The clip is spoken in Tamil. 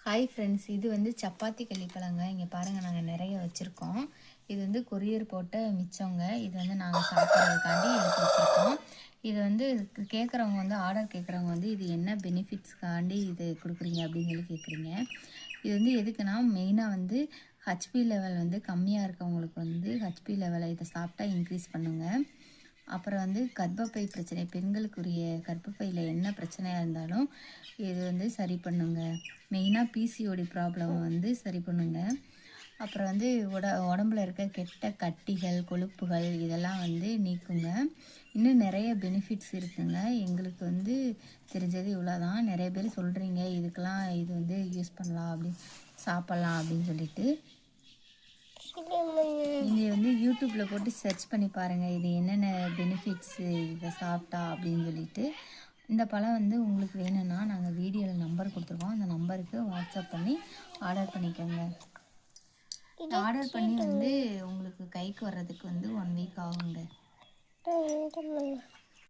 ஹாய் ஃப்ரெண்ட்ஸ், இது வந்து சப்பாத்தி கள்ளிப்பழங்க. இங்கே பாருங்கள், நாங்கள் நிறைய வச்சுருக்கோம். இது வந்து கொரியர் போட்ட மிச்சங்க. இது வந்து நாங்கள் சாப்பிட்றதுக்காண்டி எடுத்து வச்சுருக்கோம். இது வந்து கேட்குறவங்க வந்து ஆர்டர் கேட்குறவங்க வந்து இது என்ன பெனிஃபிட்ஸ்க்காண்டி இது கொடுக்குறீங்க அப்படின்னு சொல்லி கேட்குறீங்க. இது வந்து எதுக்குன்னா மெயினாக வந்து ஹச்பி லெவல் வந்து கம்மியாக இருக்கவங்களுக்கு வந்து ஹச்பி லெவலை இதை சாப்பிட்டா இன்க்ரீஸ் பண்ணுங்கள். அப்புறம் வந்து கர்ப்பப்பை பிரச்சனை, பெண்களுக்குரிய கர்ப்பப்பையில் என்ன பிரச்சனையாக இருந்தாலும் இது வந்து சரி பண்ணுங்க. மெயினாக பிசிஓடி ப்ராப்ளம் வந்து சரி பண்ணுங்க. அப்புறம் வந்து உடம்புல இருக்க கெட்ட கட்டிகள், கொழுப்புகள் இதெல்லாம் வந்து நீக்குங்க. இன்னும் நிறைய பெனிஃபிட்ஸ் இருக்குங்க. எங்களுக்கு வந்து தெரிஞ்சது இவ்வளோ தான். நிறைய பேர் சொல்கிறீங்க இதுக்கெல்லாம் இது வந்து யூஸ் பண்ணலாம் சாப்பிட்லாம் அப்படின்னு சொல்லிட்டு. நீங்கள் வந்து யூடியூப்பில் போட்டு சர்ச் பண்ணி பாருங்கள், இது என்னென்ன பெனிஃபிட்ஸு இதை சாப்பிட்டா அப்படின்னு சொல்லிட்டு. இந்த பழம் வந்து உங்களுக்கு வேணும்னா நாங்கள் வீடியோவில் நம்பர் கொடுத்துருக்கோம். அந்த நம்பருக்கு வாட்ஸ்அப் பண்ணி ஆர்டர் பண்ணிக்கோங்க. ஆர்டர் பண்ணி வந்து உங்களுக்கு கைக்கு வர்றதுக்கு வந்து 1 வீக் ஆகுங்க.